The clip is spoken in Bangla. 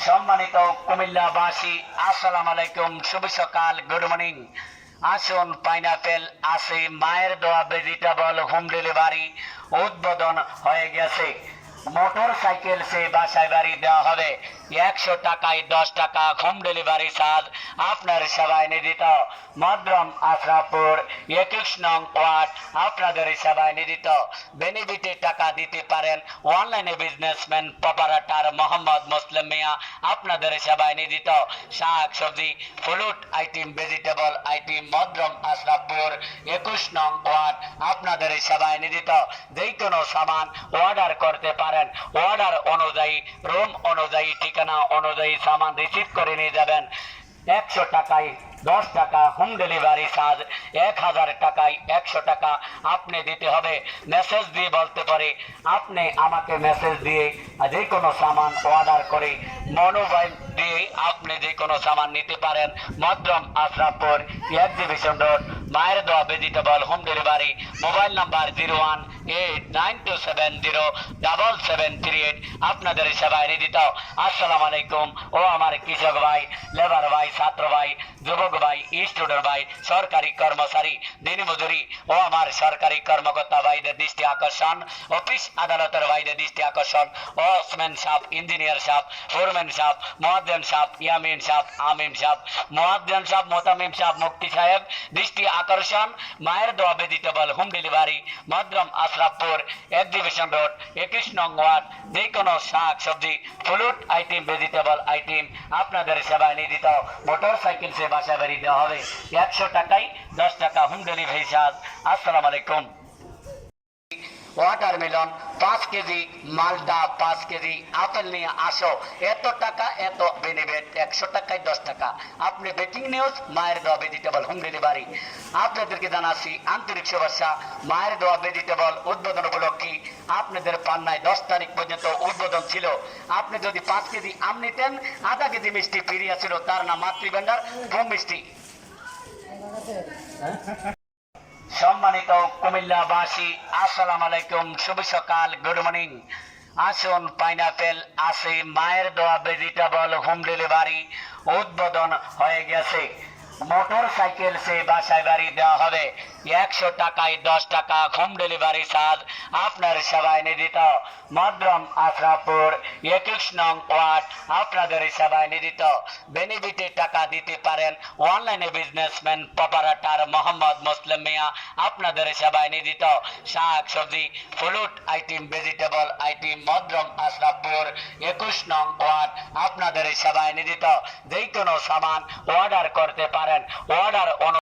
সম্মানিত কুমিল্লাবাসী, আসসালামু আলাইকুম, শুভ সকাল, গুড মর্নিং। আসুন, পাইনাপেল আছে, মায়ের দোয়া ভেজিটেবল হোম ডেলিভারি উদ্বোধন হয়ে গেছে। মোটর সাইকেল সে বাসায় বাড়ি দেওয়া হবে। 100 টাকায় 10 টাকা হোম ডেলিভারি চার্জ। আপনার সেবায় নিয়োজিত মদ্রম আশরাফপুর 21 নং ওয়ার্ড আপনাদের সেবায় নিয়োজিত। বেনিফিটে টাকা দিতে পারেন অনলাইনে বিজনেসম্যান প্রপারেটর মোহাম্মদ মুসলিম মিয়া আপনাদের সেবায় নিয়োজিত। শাক সবজি ফ্রুট আইটেম ভেজিটেবল আইটেম মদ্রম আশরাফপুর 21 নং ওয়ার্ড আপনাদের সেবায় নিয়োজিত। যে কোনো সামান অর্ডার করতে পারেন। অর্ডার অনুযায়ী রুম অনুযায়ী ঠিকানা অনুযায়ী সামান রিসিভ করে নিয়ে যাবেন। 100 টাকায় 10 টাকা হোম ডেলিভারি চার্জ। 1000 টাকায় 100 টাকা আপনি দিতে হবে। মেসেজ দিয়ে বলতে পারে, আপনি আমাকে মেসেজ দিয়ে যে কোনো সামান অর্ডার করে মোবাইল দিয়ে আপনি যে কোনো সামান নিতে পারেন। মদ্রম আশরাফপুর এক্সিবিশন রোড, মায়ের দোয়া vegetable home delivery. Mobile number 0189270738 আপনাদের সেবায় নিয়োজিত। আসসালামু আলাইকুম। ও আমার কৃষক ভাই, লেবার ভাই, ছাত্র ভাই, যুবক ভাই, স্টুডেন্ট ভাই, সরকারি কর্মচারী, দিনমজুরি ও আমার সরকারি কর্মকর্তা ভাইদের দৃষ্টি আকর্ষণ, অফিস আদালতের ভাইদের দৃষ্টি আকর্ষণ, ওসম্যান সাহেব, ইঞ্জিনিয়ার সাহেব, ফোরম্যান সাহেব, মুয়াজ্জিন সাহেব, ইয়ামিন সাহেব, আমিন সাহেব, মুয়াজ্জিন সাহেব, মোতামিম সাহেব, মুফতি সাহেব দৃষ্টি আকর্ষণ। মায়ের দোয়া ভেজিটেবল হোম ডেলিভারি মদ্রম আশরাফপুর এক্সিবিশন রোড 21 নং ওয়ার্ড। যে কোনো শাক সবজি ফ্রুট আইটেম ভেজিটেবল আইটেম আপনাদের সেবায় নিয়োজিত। মোটর সাইকেল সে বাসা বাড়ি দেওয়া হবে। 100 টাকায় 10 টাকা হোম ডেলিভারি চার্জ। আসসালামু আলাইকুম। ওয়াটারমেলন 5 কেজি, মালটা 5 কেজি, আপেল নিয়ে আসো, এত টাকা এত বেনিফিট। 100 টাকায় 10 টাকা। আপনি ব্রেকিং নিউজ, মায়ের দোয়া ভেজিটেবল হোম ডেলিভারি। আপনাদেরকে জানাচ্ছি আন্তরিক শুভেচ্ছা। মায়ের দোয়া ভেজিটেবল উদ্বোধন উপলক্ষে আপনাদের পান্নায় 10 তারিখ পর্যন্ত উদ্বোধন ছিল। আপনি যদি 5 কেজি আম নিতেন, আধা কেজি মিষ্টি ফিরিয়া ছিল, তার নাম মাতৃভান্ডার হোম মিষ্টি। সম্মানিত কুমিল্লাবাসী, আসসালামু আলাইকুম, শুভ সকাল, গুড মর্নিং। আসুন, পাইনাপেল আছে, মায়ের দোয়া ভেজিটেবল হোম ডেলিভারি উদ্বোধন হয়ে গেছে। মোটর সাইকেল সে বাসায় বাড়ি দেওয়া হবে। 100 টাকায় 10 টাকা হোম ডেলিভারি চার্জ। আপনার সেবায় নিয়োজিত মদ্রম আশরাফপুর 21 নং ওয়ার্ড আপনাদের সেবায় নিয়োজিত। বেনিফিটে টাকা দিতে পারেন অনলাইনে বিজনেসম্যান প্রপারেটর মোহাম্মদ মুসলিম মিয়া আপনাদের সেবায় নিয়োজিত। শাক সবজি ফ্রুট আইটেম ভেজিটেবল আইটেম মদ্রম আশরাফপুর 21 নং ওয়ার্ড আপনাদের সেবায় নিয়োজিত। যে কোনো সামান অর্ডার করতে পারেন। অর্ডার